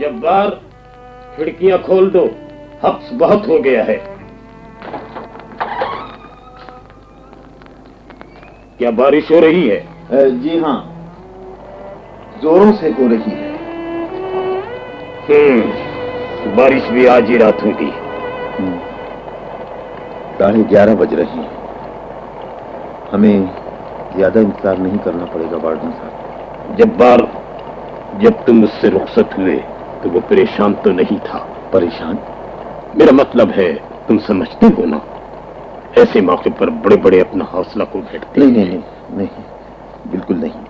جبار کھڑکیاں کھول دو، حبس بہت ہو گیا ہے۔ کیا بارش ہو رہی ہے؟ جی ہاں، زوروں سے ہو رہی ہے۔ بارش بھی آج ہی رات ہوگی۔ 11:30 بج رہی ہیں، ہمیں زیادہ انتظار نہیں کرنا پڑے گا وارڈن صاحب۔ جبار، جب تم مجھ سے رخصت ہوئے تو وہ پریشان تو نہیں تھا؟ پریشان؟ میرا مطلب ہے تم سمجھتے ہو نا، ایسے موقع پر بڑے بڑے اپنا حوصلہ کو بھیٹتے ہیں۔ نہیں، بالکل نہیں۔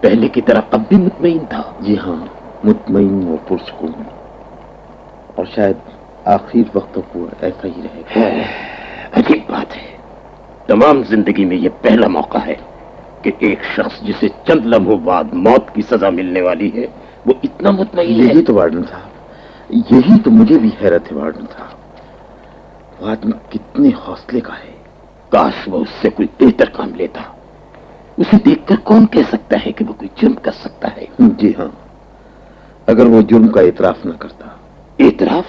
پہلے کی طرح اب بھی مطمئن تھا؟ جی ہاں، مطمئن و پرسکون، اور شاید آخری وقت تک وہ ایسا ہی رہے گا۔ عجیب بات ہے، تمام زندگی میں یہ پہلا موقع ہے کہ ایک شخص جسے چند لمحوں بعد موت کی سزا ملنے والی ہے وہ اتنا مطمئن ہے۔ یہی تو وارڈن صاحب، یہی تو مجھے بھی حیرت ہے وارڈن صاحب، وہ آدمی کتنے حوصلے کا ہے۔ کاش وہ اس سے کوئی بہتر کام لیتا۔ اسے دیکھ کر کون کہہ سکتا ہے کہ وہ کوئی جرم کر سکتا ہے؟ جی ہاں، اگر وہ جرم کا اعتراف نہ کرتا۔ اعتراف؟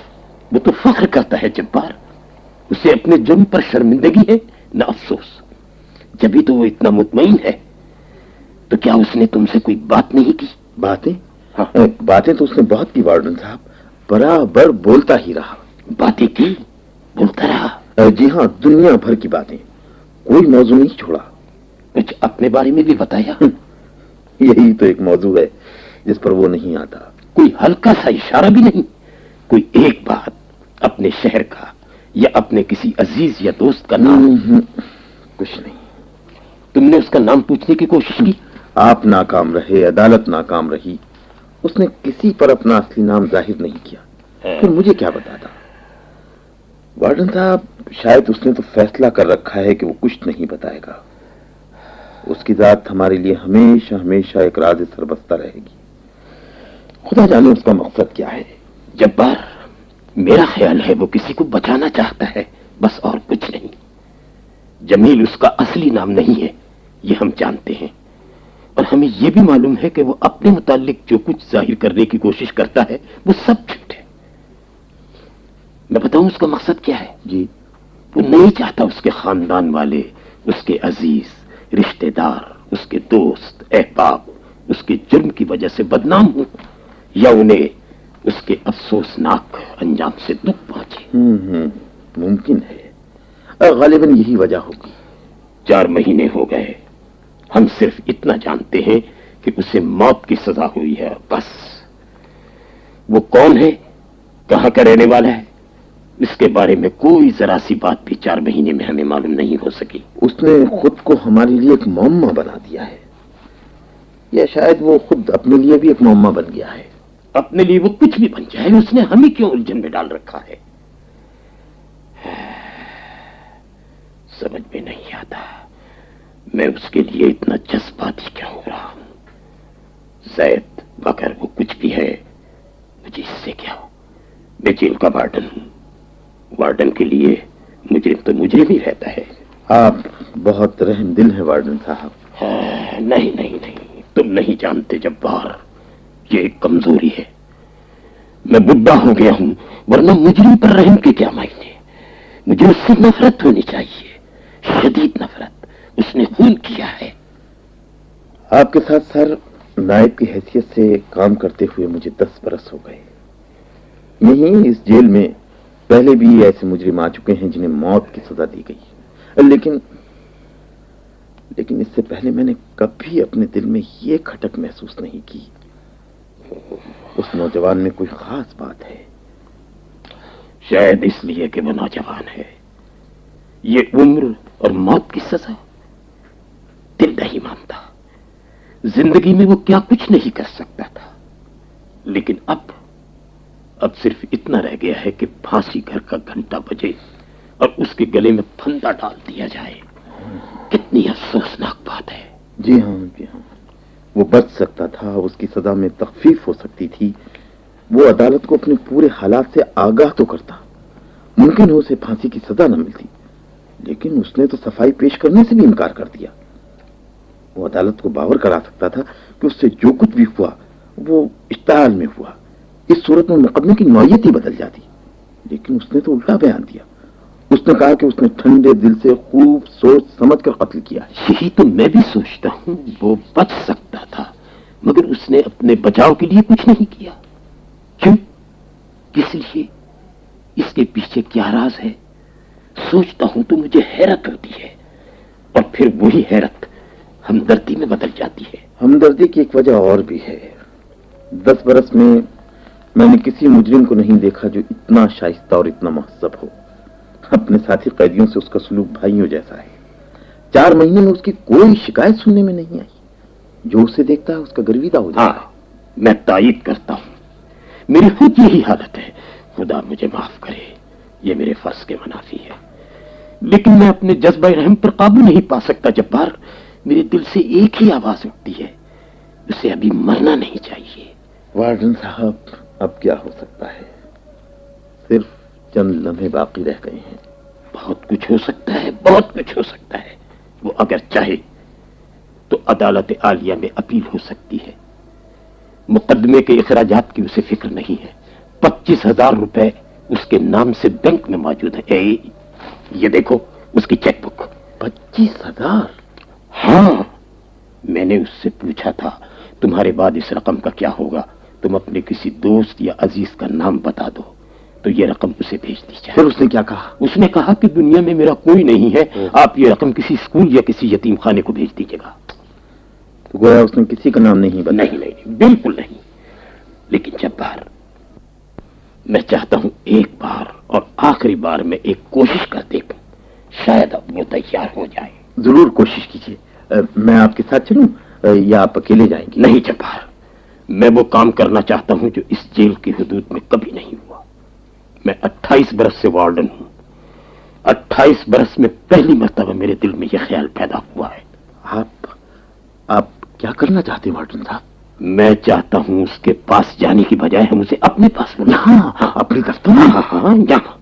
وہ تو فخر کرتا ہے جبار، اسے اپنے جرم پر شرمندگی ہے نہ افسوس۔ جبھی تو وہ اتنا مطمئن ہے، تو کیا اس نے تم سے کوئی بات نہیں کی؟ باتیں؟ ہاں، باتیں تو اس نے بہت کی وارڈن صاحب، برابر بولتا ہی رہا۔ باتیں کی؟ بولتا رہا؟ جی ہاں، دنیا بھر کی باتیں، کوئی موضوع نہیں چھوڑا۔ کچھ اپنے بارے میں بھی بتایا؟ یہی تو ایک موضوع ہے جس پر وہ نہیں آتا۔ کوئی ہلکا سا اشارہ بھی نہیں؟ کوئی ایک بات اپنے شہر کا یا اپنے کسی عزیز یا دوست کا نام؟ کچھ نہیں۔ تم نے اس کا نام پوچھنے کی کوشش کی؟ آپ ناکام رہے، عدالت ناکام رہی، اس نے کسی پر اپنا اصلی نام ظاہر نہیں کیا، پھر مجھے کیا بتاتا؟ وارڈن صاحب، شاید اس نے تو فیصلہ کر رکھا ہے کہ وہ کچھ نہیں بتائے گا۔ اس کی ذات ہمارے لیے ہمیشہ ہمیشہ ایک راز سربستہ رہے گی۔ خدا جانے اس کا مقصد کیا ہے۔ جبار، میرا خیال ہے وہ کسی کو بچانا چاہتا ہے، بس اور کچھ نہیں۔ جمیل اس کا اصلی نام نہیں ہے، یہ ہم جانتے ہیں، اور ہمیں یہ بھی معلوم ہے کہ وہ اپنے متعلق جو کچھ ظاہر کرنے کی کوشش کرتا ہے وہ سب جھوٹ ہے۔ میں بتاؤں اس کا مقصد کیا ہے؟ جی؟ وہ نہیں چاہتا اس کے خاندان والے، اس کے عزیز، رشتہ دار، اس کے دوست، احباب اس کے جرم کی وجہ سے بدنام ہوں، یا انہیں اس کے افسوسناک انجام سے دکھ پہنچے۔ ممکن ہے، غالباً یہی وجہ ہوگی۔ 4 مہینے ہو گئے، ہم صرف اتنا جانتے ہیں کہ اسے موت کی سزا ہوئی ہے، بس۔ وہ کون ہے، کہاں کا رہنے والا ہے، اس کے بارے میں کوئی ذرا سی بات بھی 4 مہینے میں ہمیں معلوم نہیں ہو سکی۔ اس نے خود کو ہمارے لیے ایک معمہ بنا دیا ہے، یا شاید وہ خود اپنے لیے بھی ایک معمہ بن گیا ہے۔ اپنے لیے وہ کچھ بھی بن جائے، اس نے ہمیں کیوں الجھن میں ڈال رکھا ہے؟ سمجھ میں نہیں آتا میں اس کے لیے اتنا جذباتی کیوں ہو رہا ہوں۔ زید، مگر وہ کچھ بھی ہے، مجھے اس سے کیا ہو؟ میں جیل کا وارڈن ہوں، وارڈن کے لیے مجرم تو مجرم ہی رہتا ہے۔ آپ بہت رحم دل ہیں وارڈن صاحب۔ نہیں، تم نہیں جانتے جبار، یہ ایک کمزوری ہے۔ میں بڈھا ہو گیا ہوں، ورنہ مجرم پر رحم کے کیا معنی؟ مجھے اس سے نفرت ہونی چاہیے، شدید نفرت۔ اس نے خون کیا ہے۔ آپ کے ساتھ سر نائب کی حیثیت سے کام کرتے ہوئے مجھے 10 برس ہو گئے۔ یہیں اس جیل میں پہلے بھی ایسے مجرم آ چکے ہیں جنہیں موت کی سزا دی گئی، لیکن اس سے پہلے میں نے کبھی اپنے دل میں یہ کھٹک محسوس نہیں کی۔ اس نوجوان میں کوئی خاص بات ہے۔ شاید اس لیے کہ وہ نوجوان ہے۔ یہ عمر اور موت کی سزا دل نہیں مانتا۔ زندگی میں وہ کیا کچھ نہیں کر سکتا تھا، لیکن اب صرف اتنا رہ گیا ہے کہ پھانسی گھر کا گھنٹہ بجے اور اس کے گلے میں پھندا ڈال دیا جائے۔ کتنی افسوسناک بات ہے۔ جی ہاں، وہ بچ سکتا تھا، اس کی سزا میں تخفیف ہو سکتی تھی۔ وہ عدالت کو اپنے پورے حالات سے آگاہ تو کرتا، ممکن ہو اسے پھانسی کی سزا نہ ملتی، لیکن اس نے تو صفائی پیش کرنے سے بھی انکار کر دیا۔ وہ عدالت کو باور کرا سکتا تھا کہ اس سے جو کچھ بھی ہوا وہ اشتعال میں ہوا، اس صورت میں مقدمے کی نوعیت ہی بدل جاتی، لیکن اس نے تو الٹا بیان دیا۔ اس نے کہا کہ اس نے ٹھنڈے دل سے خوب سوچ سمجھ کر قتل کیا ہے۔ یہی تو میں بھی سوچتا ہوں، وہ بچ سکتا تھا مگر اس نے اپنے بچاؤ کے لیے کچھ نہیں کیا۔ کیوں؟ کس لیے؟ اس کے پیچھے کیا راز ہے؟ سوچتا ہوں تو مجھے حیرت ہوتی ہے، اور پھر وہی حیرت ہمدردی میں بدل جاتی ہے۔ ہمدردی کی ایک وجہ اور بھی ہے۔ 10 برس میں نے کسی مجرم کو نہیں دیکھا جو اتنا شائستہ اور اتنا مہذب ہو۔ اپنے ساتھی قیدیوں سے اس کا سلوک بھائیوں جیسا ہے۔ 4 مہینے میں اس کی کوئی شکایت سننے میں نہیں آئی۔ جو اسے دیکھتا ہے اس کا گرویدہ ہو جاتا ہے۔ میں تائید کرتا ہوں، میری خود یہی حالت ہے۔ خدا مجھے معاف کرے، یہ میرے فرض کے منافی ہے، لیکن میں اپنے جذبہ رحم پر قابو نہیں پا سکتا۔ جبار، میرے دل سے ایک ہی آواز اٹھتی ہے، اسے ابھی مرنا نہیں چاہیے۔ وارڈن صاحب، اب کیا ہو سکتا ہے؟ صرف چند لمحے باقی رہ گئے ہیں۔ بہت کچھ ہو سکتا ہے، بہت کچھ ہو سکتا ہے۔ وہ اگر چاہے تو عدالت عالیہ میں اپیل ہو سکتی ہے۔ مقدمے کے اخراجات کی اسے فکر نہیں ہے۔ 25,000 روپے اس کے نام سے بینک میں موجود ہے۔ یہ دیکھو اس کی چیک بک۔ 25,000؟ ہاں، میں نے اس سے پوچھا تھا تمہارے بعد اس رقم کا کیا ہوگا؟ تم اپنے کسی دوست یا عزیز کا نام بتا دو تو یہ رقم اسے بھیج دی جائے۔ پھر اس نے کیا کہا؟ اس نے کہا کہ دنیا میں میرا کوئی نہیں ہے، آپ یہ رقم کسی اسکول یا کسی یتیم خانے کو بھیج دیجیے گا۔ تو گویا اس نے کسی کا نام نہیں بتایا؟ نہیں، بالکل نہیں۔ لیکن جبار، میں چاہتا ہوں ایک بار اور آخری بار میں ایک کوشش کر دیکھوں، شاید اب وہ تیار ہو جائے۔ ضرور کوشش کیجیے۔ میں آپ کے ساتھ چلوں یا آپ اکیلے جائیں گے؟ نہیں جبار، میں وہ کام کرنا چاہتا ہوں جو اس جیل کی حدود میں کبھی نہیں ہوا۔ میں 28 برس سے وارڈن ہوں۔ 28 برس میں پہلی مرتبہ میرے دل میں یہ خیال پیدا ہوا ہے۔ آپ کیا کرنا چاہتے ہیں وارڈن صاحب؟ میں چاہتا ہوں اس کے پاس جانے کی بجائے ہم اسے اپنے پاس بلائیں۔ ہاں، اپنی دفتر میں؟ ہاں، یہاں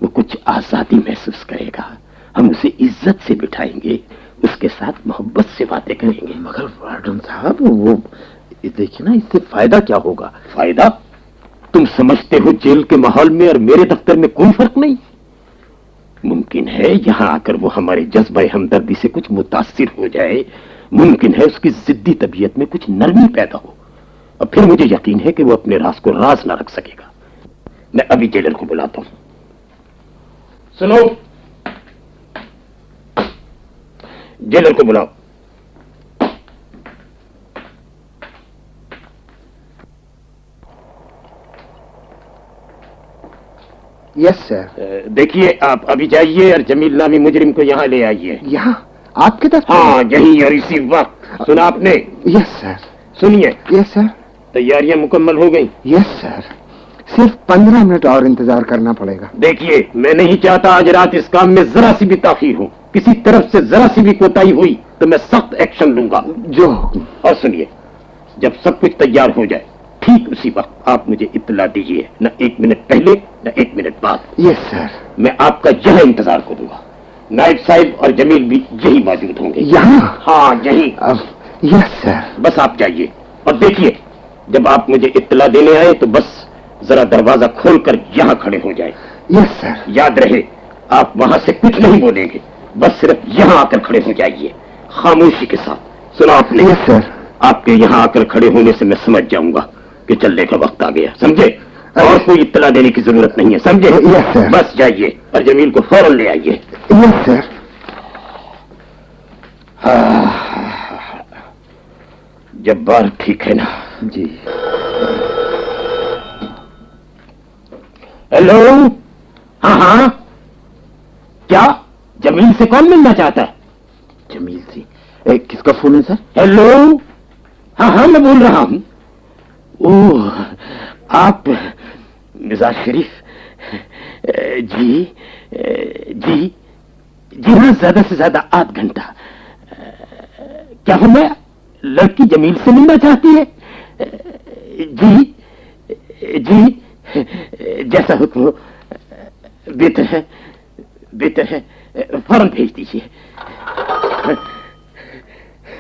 وہ کچھ آزادی محسوس کرے گا۔ ہم اسے عزت سے بٹھائیں گے، اس کے ساتھ محبت سے باتیں کریں گے۔ مگر وارڈن صاحب، وہ دیکھیں نا، اس سے فائدہ کیا ہوگا؟ فائدہ؟ تم سمجھتے ہو جیل کے ماحول میں اور میرے دفتر میں کوئی فرق نہیں؟ ممکن ہے یہاں آ کر وہ ہمارے جذبہ ہمدردی سے کچھ متاثر ہو جائے، ممکن ہے اس کی ضدی طبیعت میں کچھ نرمی پیدا ہو، اور پھر مجھے یقین ہے کہ وہ اپنے راز کو راز نہ رکھ سکے گا۔ میں ابھی جیلر کو بلاتا ہوں۔ سنو، جیلر کو بلاؤ۔ یس سر۔ دیکھیے، آپ ابھی جائیے اور جمیل نامی مجرم کو یہاں لے آئیے۔ یہاں آپ کے دفتر؟ ہاں، یہی اور اسی وقت۔ سنا آپ نے؟ یس سر۔ سنیے، یس سر۔ تیاریاں مکمل ہو گئی؟ یس سر، صرف 15 منٹ اور انتظار کرنا پڑے گا۔ دیکھیے، میں نہیں چاہتا آج رات اس کام میں ذرا سی بھی تاخیر ہو۔ کسی طرف سے ذرا سی بھی کوتاہی ہوئی تو میں سخت ایکشن لوں گا۔ جو اور سنیے، جب سب کچھ تیار ہو جائے ٹھیک اسی وقت آپ مجھے اطلاع دیجیے، نہ 1 منٹ پہلے نہ 1 منٹ بعد۔ یس سر۔ میں آپ کا یہاں انتظار کروں گا۔ نائب صاحب اور جمیل بھی یہی موجود ہوں گے۔ یہاں؟ ہاں، یہی۔ یس سر۔ بس آپ جائیے، اور دیکھیے جب آپ مجھے اطلاع دینے آئے تو بس ذرا دروازہ کھول کر یہاں کھڑے ہو جائے۔ یس سر۔ یاد رہے، آپ وہاں سے کچھ نہیں بولیں گے، بس صرف یہاں آ کر کھڑے ہو جائیے، خاموشی کے ساتھ۔ سنا آپ نے؟ یس سر۔ آپ کے یہاں آ کر کھڑے ہونے سے میں سمجھ جاؤں گا کہ چلنے کا وقت آ گیا، سمجھے؟ اور کوئی اطلاع دینے کی ضرورت نہیں ہے، سمجھے؟ یس سر۔ بس جائیے اور جمیل کو فوراً لے آئیے۔ یس سر۔ جبار ٹھیک ہے نا؟ جی۔ ہیلو؟ ہاں، کیا جمیل سے کون ملنا چاہتا ہے؟ جمیل سے؟ کس کا فون ہے سر؟ ہیلو؟ ہاں، میں بول رہا ہوں۔ اوہ، آپ مزاج شریف؟ جی ہاں، زیادہ سے زیادہ آدھ گھنٹہ۔ کیا ہوں میں؟ لڑکی جمیل سے ملنا چاہتی ہے؟ جی، جیسا حکم ہو۔ بہتر ہے، فوراً بھیج دیجیے۔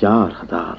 4000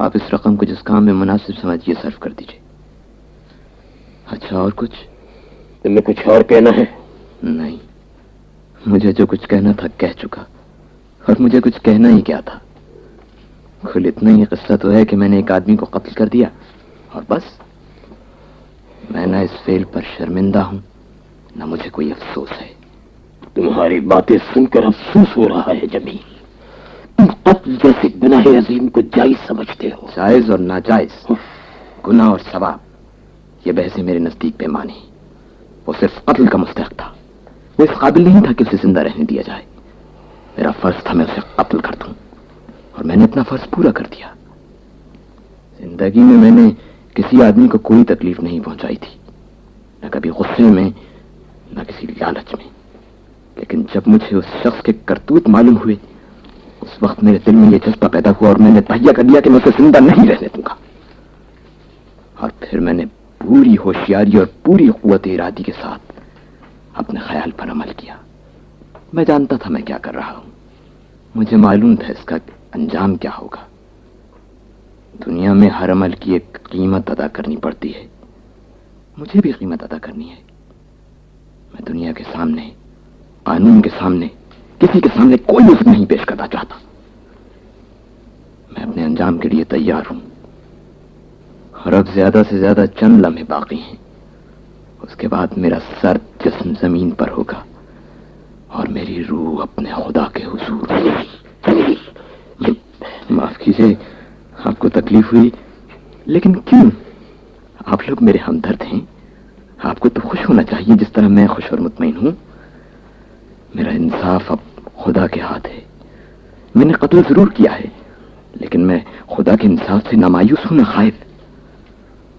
آپ اس رقم کو جس کام میں مناسب سمجھیے صرف کر دیجیے. اچھا اور کچھ؟ تمہیں کچھ اور کہنا ہے؟ نہیں، مجھے جو کچھ کہنا تھا کہہ چکا، اور مجھے کچھ کہنا ہی کیا تھا. کل اتنا ہی قصہ تو ہے کہ میں نے ایک آدمی کو قتل کر دیا اور بس. میں نہ اس فعل پر شرمندہ ہوں نہ مجھے کوئی افسوس ہے. تمہاری باتیں سن کر افسوس ہو رہا ہے جمیل. تم قتل جیسے گناہ عظیم کو جائز سمجھتے ہو. جائز اور ناجائز، گناہ اور ثواب، یہ بحثیں میرے نزدیک بے معنی ہیں. وہ صرف قتل کا مستحق تھا، وہ اس قابل نہیں تھا کہ اسے زندہ رہنے دیا جائے. میرا فرض تھا میں اسے قتل کر دوں، اور میں نے اپنا فرض پورا کر دیا. زندگی میں میں نے کسی آدمی کو کوئی تکلیف نہیں پہنچائی تھی، نہ کبھی غصے میں نہ کسی لالچ میں. لیکن جب مجھے اس شخص کے کرتوت معلوم ہوئے، اس وقت میرے دل میں یہ جذبہ پیدا ہوا اور میں نے تہیہ کر لیا کہ میں اسے زندہ نہیں رہنے دوں گا. اور پھر میں نے پوری ہوشیاری اور پوری قوت ارادی کے ساتھ اپنے خیال پر عمل کیا. میں جانتا تھا میں کیا کر رہا ہوں، مجھے معلوم تھا اس کا انجام کیا ہوگا. دنیا میں ہر عمل کی ایک قیمت ادا کرنی پڑتی ہے، مجھے بھی قیمت ادا کرنی ہے. میں دنیا کے سامنے، قانون کے سامنے، کسی کے سامنے کوئی عذر نہیں پیش کرنا چاہتا. میں اپنے انجام کے لیے تیار ہوں، اور اب زیادہ سے زیادہ چند لمحے باقی ہیں. اس کے بعد میرا سر جسم زمین پر ہوگا اور میری روح اپنے خدا کے حضور. معاف کیجیے، آپ کو تکلیف ہوئی، لیکن کیوں؟ آپ لوگ میرے ہمدرد ہیں، آپ کو تو خوش ہونا چاہیے جس طرح میں خوش اور مطمئن ہوں. میرا انصاف اب خدا کے ہاتھ ہے. میں نے قتل ضرور کیا ہے، لیکن میں خدا کے انصاف سے نہ مایوس ہوں نہ خائف.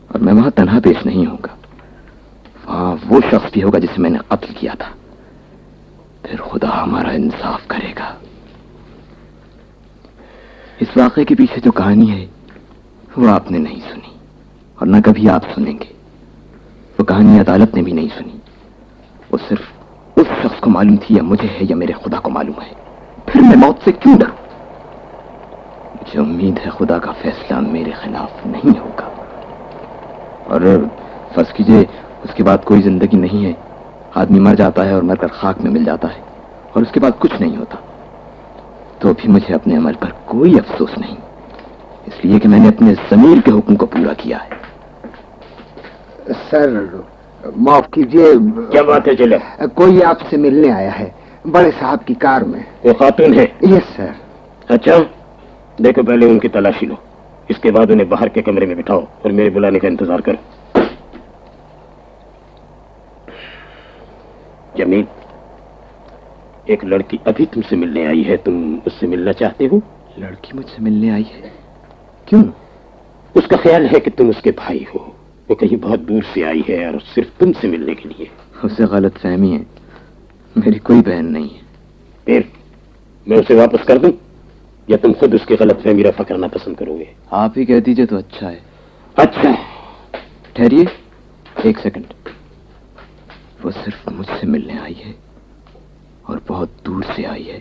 اور میں وہاں تنہا پیش نہیں ہوں گا، وہاں وہ شخص بھی ہوگا جسے میں نے قتل کیا تھا. پھر خدا ہمارا انصاف کرے گا. اس واقعے کے پیچھے جو کہانی ہے وہ آپ نے نہیں سنی، اور نہ کبھی آپ سنیں گے. وہ کہانی عدالت نے بھی نہیں سنی. وہ صرف اس شخص کو معلوم تھی، یا مجھے ہے یا میرے خدا کو معلوم ہے. پھر میں موت سے کیوں ڈروں؟ مجھے امید ہے خدا کا فیصلہ میرے خلاف نہیں ہوگا. اور فرض کیجئے اس کے بعد کوئی زندگی نہیں ہے، آدمی مر جاتا ہے اور مر کر خاک میں مل جاتا ہے، اور اس کے بعد کچھ نہیں ہوتا، تو بھی مجھے اپنے عمل پر کوئی افسوس نہیں، اس لیے کہ میں نے اپنے ضمیر کے حکم کو پورا کیا ہے. سر معاف کیجیے، کیا بات ہے چلے؟ کوئی آپ سے ملنے آیا ہے، بڑے صاحب کی کار میں. وہ خاتون ہے؟ یس سر. اچھا، دیکھو پہلے ان کی تلاشی لو، اس کے بعد انہیں باہر کے کمرے میں بٹھاؤ اور میرے بلانے کا انتظار کرو. جمیل، ایک لڑکی ابھی تم سے ملنے آئی ہے، تم اس سے ملنا چاہتے ہو؟ لڑکی مجھ سے ملنے آئی ہے؟ کیوں؟ اس کا خیال ہے کہ تم اس کے بھائی ہو. وہ کہیں بہت دور سے آئی ہے اور صرف تم سے ملنے کے لیے. اسے غلط فہمی ہے، میری کوئی بہن نہیں ہے. پھر میں اسے واپس کر دوں یا تم خود اس کی غلط فہمی رفع کرنا پسند کرو گے؟ آپ ہی کہہ دیجئے تو اچھا ہے. اچھا، ٹھہریے ایک سیکنڈ. وہ صرف مجھ سے ملنے آئی ہے اور بہت دور سے آئی ہے.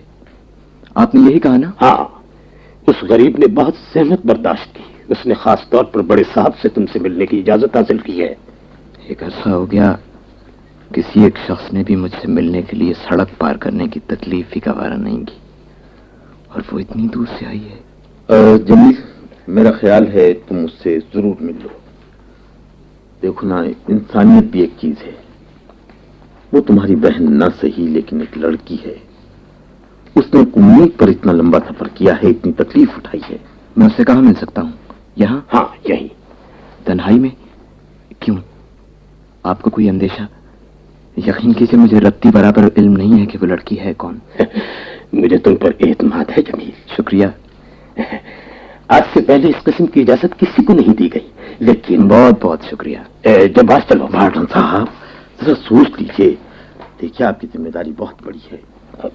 آپ نے یہی کہا نا؟ ہاں، اس غریب نے بہت زحمت برداشت کی. اس نے خاص طور پر بڑے صاحب سے تم سے ملنے کی اجازت حاصل کی ہے. ایک عرصہ ہو گیا کسی ایک شخص نے بھی مجھ سے ملنے کے لیے سڑک پار کرنے کی تکلیف بھی گوارا نہیں کی، اور وہ اتنی دور سے آئی ہے. جمیل، میرا خیال ہے تم اس سے ضرور مل لو. دیکھو نا، انسانیت بھی ایک چیز ہے. وہ تمہاری بہن نہ صحیح لیکن ایک لڑکی ہے. اس نے امید پر اتنا لمبا سفر کیا ہے، اتنی تکلیف اٹھائی ہے. میں اس سے کہاں مل سکتا ہوں؟ یہاں؟ ہاں، یہی. تنہائی میں؟ کیوں؟ آپ کو کوئی اندیشہ؟ یقین کیجیے مجھے رتی برابر علم نہیں ہے کہ وہ لڑکی ہے کون. مجھے تم پر اعتماد ہے جمیل. شکریہ. آج سے پہلے اس قسم کی اجازت کسی کو نہیں دی گئی، لیکن بہت بہت شکریہ. جب آج چلو. وارڈن صاحب ذرا سوچ لیجیے، دیکھیے آپ کی ذمہ داری بہت بڑی ہے.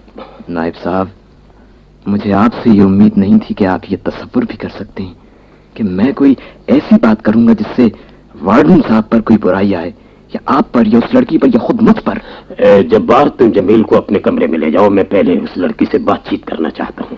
نائب صاحب، مجھے آپ سے یہ امید نہیں تھی کہ آپ یہ تصور بھی کر سکتے ہیں کہ میں کوئی ایسی بات کروں گا جس سے وارڈن صاحب پر کوئی برائی آئے، یا آپ پر یا اس لڑکی پر یا خود مجھ پر. جبار، تم جمیل کو اپنے کمرے میں لے جاؤ. میں پہلے اس لڑکی سے بات چیت کرنا چاہتا ہوں.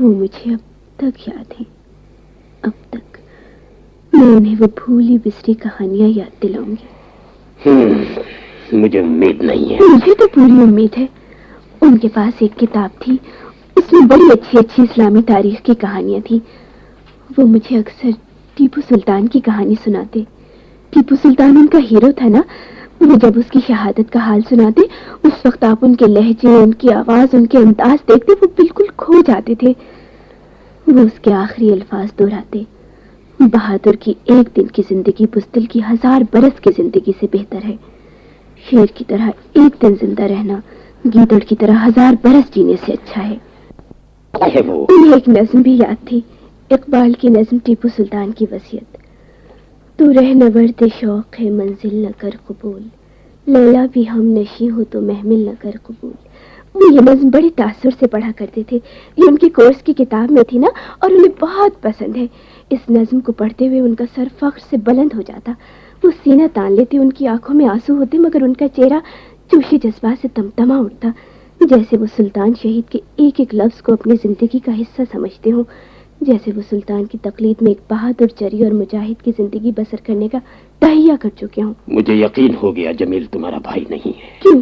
وہ مجھے اب تک یاد ہیں، اب تک میں انہیں وہ بھولی بسری کہانیاں یاد دلاؤں گی۔ مجھے امید نہیں ہے۔ مجھے تو پوری امید ہے۔ ان کے پاس ایک کتاب تھی، اس میں بڑی اچھی اچھی اسلامی تاریخ کی کہانیاں تھیں۔ وہ مجھے اکثر ٹیپو سلطان کی کہانی سناتے۔ ٹیپو سلطان ان کا ہیرو تھا نا، وہ جب اس کی شہادت کا حال سناتے اس وقت آپ ان کے لہجے، ان کی آواز، ان کے انداز دیکھتے وہ بالکل کھو جاتے تھے۔ وہ اس کے آخری الفاظ دہراتے، بہادر کی ایک دن کی زندگی بزدل کی 1000 برس کی زندگی سے بہتر ہے۔ شیر کی طرح ایک دن زندہ رہنا گیدڑ کی طرح 1000 برس جینے سے اچھا ہے۔ انہیں ایک نظم بھی یاد تھی، اقبال کی نظم، ٹیپو سلطان کی وصیت: تو رہ نورد شوق ہے منزل نہ کر قبول، لیلا بھی ہم نشی ہو تو محمل نہ کر قبول۔ وہ یہ نظم بڑے تاثر سے پڑھا کرتے تھے، یہ ان کے کورس کی کتاب میں تھی نا، اور انہیں بہت پسند ہے۔ اس نظم کو پڑھتے ہوئے ان کا سر فخر سے بلند ہو جاتا، وہ سینہ تان لیتے، ان کی آنکھوں میں آنسو ہوتے، مگر ان کا چہرہ جوشی جذبات سے تمتما اٹھتا، جیسے وہ سلطان شہید کے ایک ایک لفظ کو اپنی زندگی کا حصہ سمجھتے ہوں، جیسے وہ سلطان کی تقلید میں ایک بہادر جری اور مجاہد کی زندگی بسر کرنے کا تہیہ کر چکے ہوں۔ مجھے یقین ہو گیا جمیل تمہارا بھائی نہیں ہے۔ کیوں؟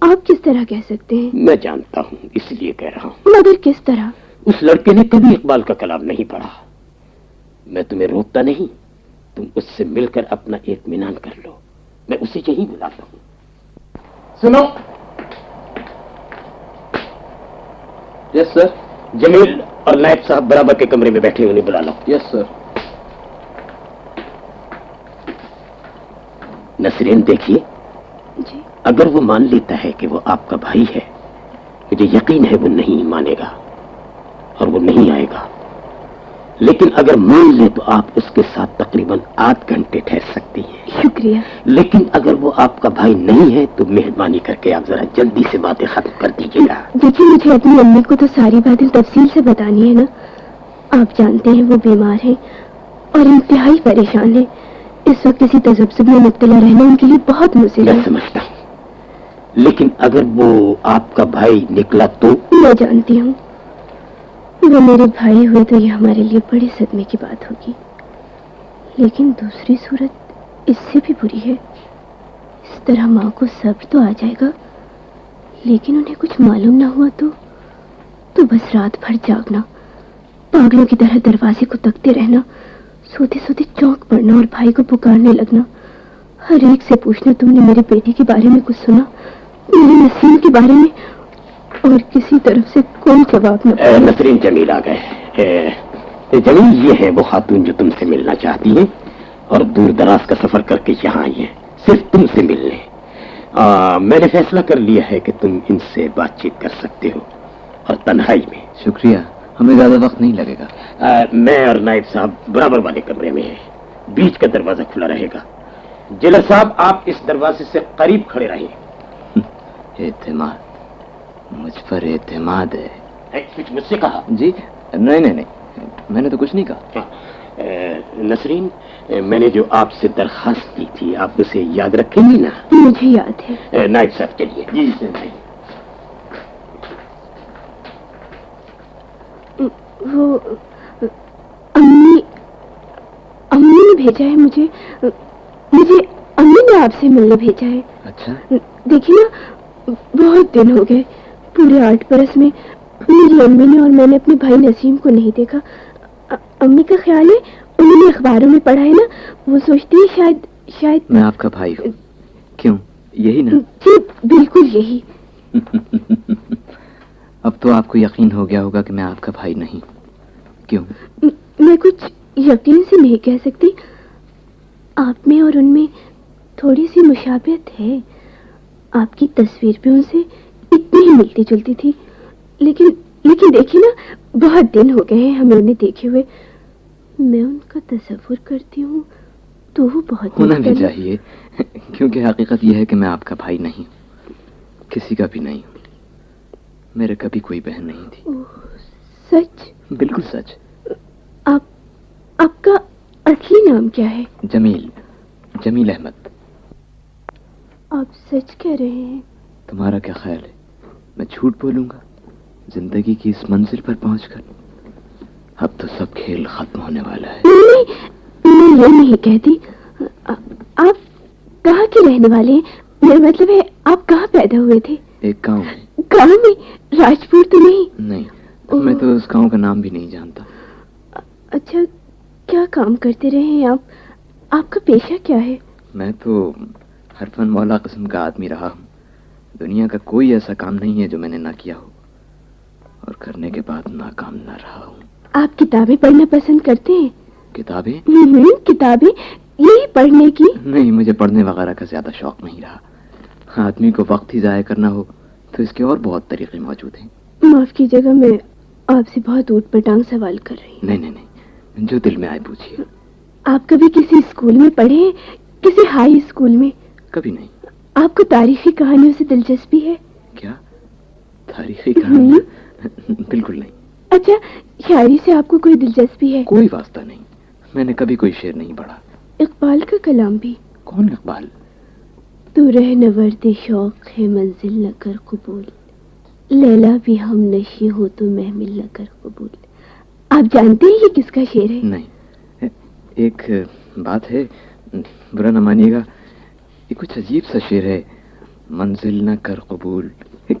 آپ کس طرح کہہ سکتے ہیں؟ میں جانتا ہوں، اس لیے کہہ رہا ہوں۔ مگر کس طرح؟ اس لڑکے نے کبھی اقبال کا کلام نہیں پڑھا۔ میں تمہیں روکتا نہیں، تم اس سے مل کر اپنا اطمینان کر لو، میں اسے یہیں بلاتا ہوں۔ سنو۔ یس سر۔ جمیل اور نائب صاحب برابر کے کمرے میں بیٹھے، انہیں بلا لو۔ یس سر۔ نسرین دیکھیے، جی اگر وہ مان لیتا ہے کہ وہ آپ کا بھائی ہے، مجھے یقین ہے وہ نہیں مانے گا اور وہ نہیں آئے گا، لیکن اگر مان لے تو آپ اس کے ساتھ تقریباً 8 گھنٹے ٹھہر سکتی ہیں۔ شکریہ۔ لیکن اگر وہ آپ کا بھائی نہیں ہے تو مہربانی کر کے آپ ذرا جلدی سے باتیں ختم کر دیجیے گا۔ دیکھیے، مجھے اپنی امی کو تو ساری باتیں تفصیل سے بتانی ہے نا، آپ جانتے ہیں وہ بیمار ہیں اور انتہائی پریشان ہیں، اس وقت کسی تذبذب میں مبتلا رہنا ان کے لیے بہت مضر میں ہے۔ سمجھتا ہوں، لیکن اگر وہ آپ کا بھائی نکلا تو؟ میں جانتی ہوں، وہ میرے بھائی ہوئے تو یہ ہمارے لیے بڑے صدمے کی بات ہوگی، لیکن دوسری صورت اس سے بھی بری ہے۔ اس طرح ماں کو صبر تو آ جائے گا، لیکن انہیں کچھ معلوم نہ ہوا تو بس رات بھر جاگنا، پاگلوں کی طرح دروازے کو تکتے رہنا، سوتے سوتے چونک پڑنا اور بھائی کو پکارنے لگنا، ہر ایک سے پوچھنا تم نے میرے بیٹے کے بارے میں کچھ سنا، میرے نسیم کے بارے میں، اور کسی طرف سے کوئی جواب نہ۔ نسرین، جمیل آ گئے۔ جمیل، یہ ہے وہ خاتون جو تم سے ملنا چاہتی ہے اور دور دراز کا سفر کر کے یہاں آئی ہے صرف تم سے ملنے۔ میں نے فیصلہ کر لیا ہے کہ تم ان سے بات چیت کر سکتے ہو اور تنہائی میں۔ شکریہ، ہمیں زیادہ وقت نہیں لگے گا۔ میں اور نائب صاحب برابر والے کمرے میں ہیں، بیچ کا دروازہ کھلا رہے گا۔ جیلر صاحب، آپ اس دروازے سے قریب کھڑے رہیں۔ اعتماد، مجھ پر اعتماد ہے۔ کچھ مجھ سے کہا؟ جی نہیں، میں نے تو کچھ نہیں کہا۔ نسرین، میں نے جو آپ سے درخواست کی تھی آپ اسے یاد رکھیں گی نا؟ مجھے یاد ہے۔ نائب صاحب چلیے۔ جی وہ امی نے بھیجا ہے مجھے امی نے آپ سے ملنے بھیجا ہے۔ اچھا، دیکھیے نا، بہت دن ہو گئے، پورے 8 برس میں میری امی نے اور میں نے اپنے بھائی نسیم کو نہیں دیکھا۔ امی کا خیال ہے انہوں نے اخباروں میں پڑھا ہے نا، وہ سوچتی ہے شاید میں آپ کا بھائی ہوں، کیوں؟ یہی نا؟ جی بالکل یہی۔ اب تو آپ کو یقین ہو گیا ہوگا کہ میں آپ کا بھائی نہیں، کیوں؟ میں کچھ یقین سے نہیں کہہ سکتی، آپ میں اور ان میں تھوڑی سی مشابہت ہے، آپ کی تصویر بھی ان سے اتنی ہی ملتی جلتی تھی، لیکن دیکھیے نا، بہت دن ہو گئے ہیں ہمیں انہیں دیکھے ہوئے، میں ان کا تصور کرتی ہوں تو وہ بہت ہونا بھی چاہیے، کیونکہ حقیقت یہ ہے کہ میں آپ کا بھائی نہیں ہوں، کسی کا بھی نہیں ہوں، میرے کبھی کوئی بہن نہیں تھی۔ سچ؟ بالکل سچ۔ آپ کا اصلی نام کیا ہے؟ جمیل احمد۔ آپ سچ کہہ رہے ہیں؟ تمہارا کیا خیال ہے، میں جھوٹ بولوں گا زندگی کی اس منزل پر پہنچ کر؟ اب تو سب کھیل ختم ہونے والا ہے. نہیں، میں یہ نہیں کہتی. آپ کہاں کے رہنے والے ہیں؟ میرا مطلب ہے آپ کہاں پیدا ہوئے تھے؟ ایک گاؤں میں. گاؤں میں؟ راجپور تو نہیں؟ نہیں، میں تو اس گاؤں کا نام بھی نہیں جانتا. اچھا، کیا کام کرتے رہے ہیں آپ کا پیشہ کیا ہے؟ میں تو حرفن مولا قسم کا آدمی رہا ہوں. دنیا کا کوئی ایسا کام نہیں ہے جو میں نے نہ کیا ہو اور کرنے کے بعد ناکام نہ رہا ہوں. آپ کتابیں پڑھنا پسند کرتے ہیں؟ کتابیں؟ کتابیں یہی پڑھنے کی؟ نہیں، مجھے پڑھنے وغیرہ کا زیادہ شوق نہیں رہا. آدمی کو وقت ہی ضائع کرنا ہو تو اس کے اور بہت طریقے موجود ہیں. معاف کیجیے گا، میں آپ سے بہت اوٹ پٹانگ سوال کر رہی ہوں. نہیں، جو دل میں آئے پوچھیے. آپ کبھی کسی اسکول میں پڑھے ہیں؟ کسی ہائی اسکول میں؟ کبھی نہیں. آپ کو تاریخی کہانیوں سے دلچسپی ہے؟ کیا تاریخی کہانی؟ بالکل نہیں. اچھا، شاعری سے آپ کو کوئی دلچسپی ہے؟ کوئی واسطہ نہیں. میں نے کبھی کوئی شعر نہیں پڑھا. اقبال کا کلام بھی؟ کون اقبال؟ تو رہ نورد شوق ہے منزل نہ کر قبول، لیلا بھی ہم نشی ہو تو محمل نہ کر قبول. آپ جانتے ہیں یہ کس کا شعر ہے؟ نہیں. ایک بات ہے، برا نہ مانیے گا، یہ کچھ عجیب سا شعر ہے. منزل نہ کر قبول.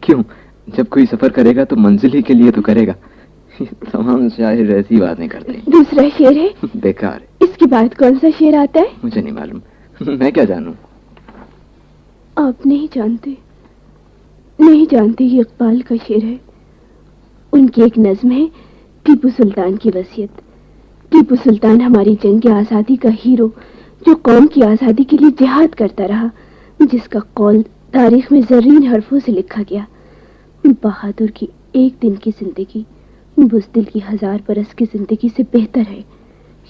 کیوں؟ جب کوئی سفر کرے گا تو منزل ہی کے لیے تو کرے گا. تمام شاعر ایسی باتیں کرتے ہیں. دوسرا شعر ہے؟ بیکار. اس کے بعد کون سا شعر آتا ہے؟ مجھے نہیں معلوم. میں کیا جانوں؟ آپ نہیں جانتے یہ اقبال کا شعر ہے. ان کی ایک نظم ہے، ٹیپو سلطان کی وصیت. ٹیپو سلطان ہماری جنگ آزادی کا ہیرو، جو قوم کی آزادی کے لیے جہاد کرتا رہا، جس کا قول تاریخ میں زرین حرفوں سے لکھا گیا. بہادر کی ایک دن کی زندگی بزدل کی 1000 برس کی زندگی سے بہتر ہے.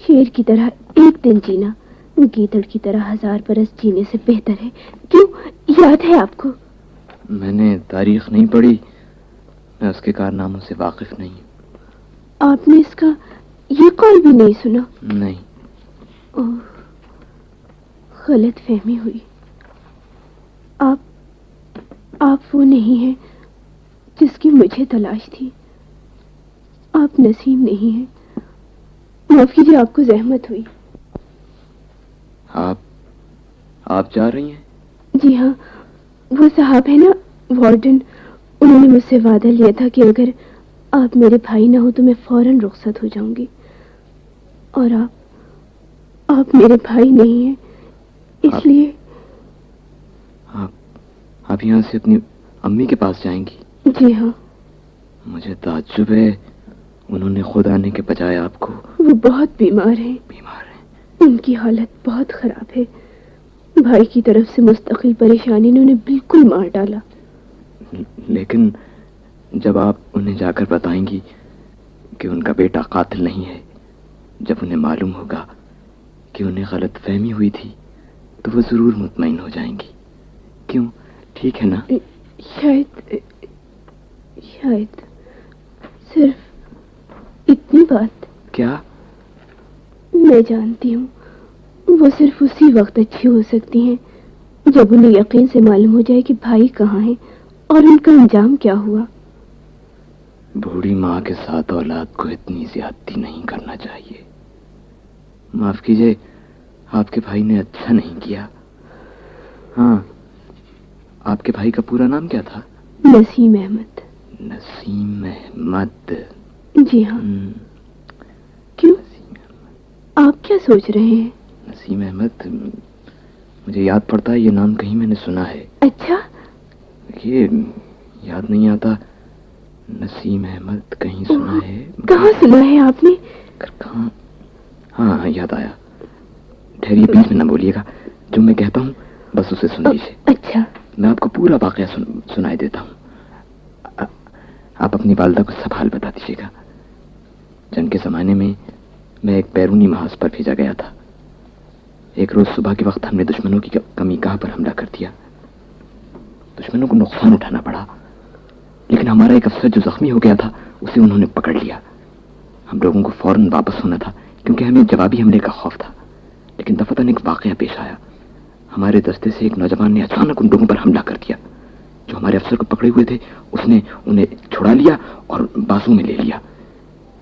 شیر کی طرح ایک دن جینا گیدڑ کی طرح 1000 برس جینے سے بہتر ہے. کیوں، یاد ہے آپ کو؟ میں نے تاریخ نہیں پڑھی، میں اس کے کارناموں سے واقف نہیں ہوں. آپ نے اس کا یہ قول بھی نہیں سنا؟ نہیں. اوہ، غلط فہمی ہوئی. آپ وہ نہیں ہیں جس کی مجھے تلاش تھی. آپ نسیم نہیں ہیں. معاف کیجیے، آپ کو زحمت ہوئی. آپ جا رہی ہیں؟ جی ہاں، وہ صاحب ہے نا وارڈن، انہوں نے مجھ سے وعدہ لیا تھا کہ اگر آپ میرے بھائی نہ ہو تو میں فوراً رخصت ہو جاؤں گی. اور آپ میرے بھائی نہیں ہیں، اس لیے آپ یہاں سے اپنی امی کے پاس جائیں گی؟ جی ہاں. مجھے تعجب ہے، انہوں نے خود آنے کے بجائے آپ کو. وہ بہت بیمار ہیں. ان کی حالت بہت خراب ہے. بھائی کی طرف سے مستقل پریشانی نے انہیں بالکل مار ڈالا. لیکن جب آپ انہیں جا کر بتائیں گی کہ ان کا بیٹا قاتل نہیں ہے، جب انہیں معلوم ہوگا کہ انہیں غلط فہمی ہوئی تھی، تو وہ ضرور مطمئن ہو جائیں گی. کیوں؟ ٹھیک ہے نا؟ شاید صرف اتنی بات. کیا؟ میں جانتی ہوں وہ صرف اسی وقت اچھی ہو سکتی ہیں جب انہیں یقین سے معلوم ہو جائے کہ بھائی کہاں ہیں اور ان کا انجام کیا ہوا. بوڑھی ماں کے ساتھ اولاد کو اتنی زیادتی نہیں کرنا چاہیے. معاف کیجئے، آپ کے بھائی نے اچھا نہیں کیا. ہاں، آپ کے بھائی کا پورا نام کیا تھا؟ نسیم احمد. نسیم احمد. جی ہاں. کیوں، آپ کیا سوچ رہے ہیں؟ نسیم احمد، مجھے یاد پڑتا ہے یہ نام کہیں میں نے سنا ہے. اچھا؟ یہ یاد نہیں آتا. نسیم احمد کہیں سنا ہے. کہاں سنا ہے آپ نے؟ کہاں؟ ہاں یاد آیا. ٹھہریے، بیچ میں نہ بولیے گا. جو میں کہتا ہوں بس اسے سن لیجیے. اچھا. میں آپ کو پورا واقعہ سنائی دیتا ہوں. آپ اپنی والدہ کو سب حال بتا دیجیے گا. جنگ کے زمانے میں ایک بیرونی محاذ پر بھیجا گیا تھا. ایک روز صبح کے وقت ہم نے دشمنوں کی کمی گاہ پر حملہ کر دیا. دشمنوں کو نقصان اٹھانا پڑا، لیکن ہمارا ایک افسر جو زخمی ہو گیا تھا اسے انہوں نے پکڑ لیا. ہم لوگوں کو فوراً واپس ہونا تھا کیونکہ ہمیں جوابی حملے کا خوف تھا. لیکن دفتن ایک واقعہ پیش آیا. ہمارے دستے سے ایک نوجوان نے اچانک ان لوگوں پر حملہ کر دیا. جو ہمارے افسر کو پکڑے ہوئے تھے اس نے انہیں چھڑا لیا اور بازو میں لے لیا.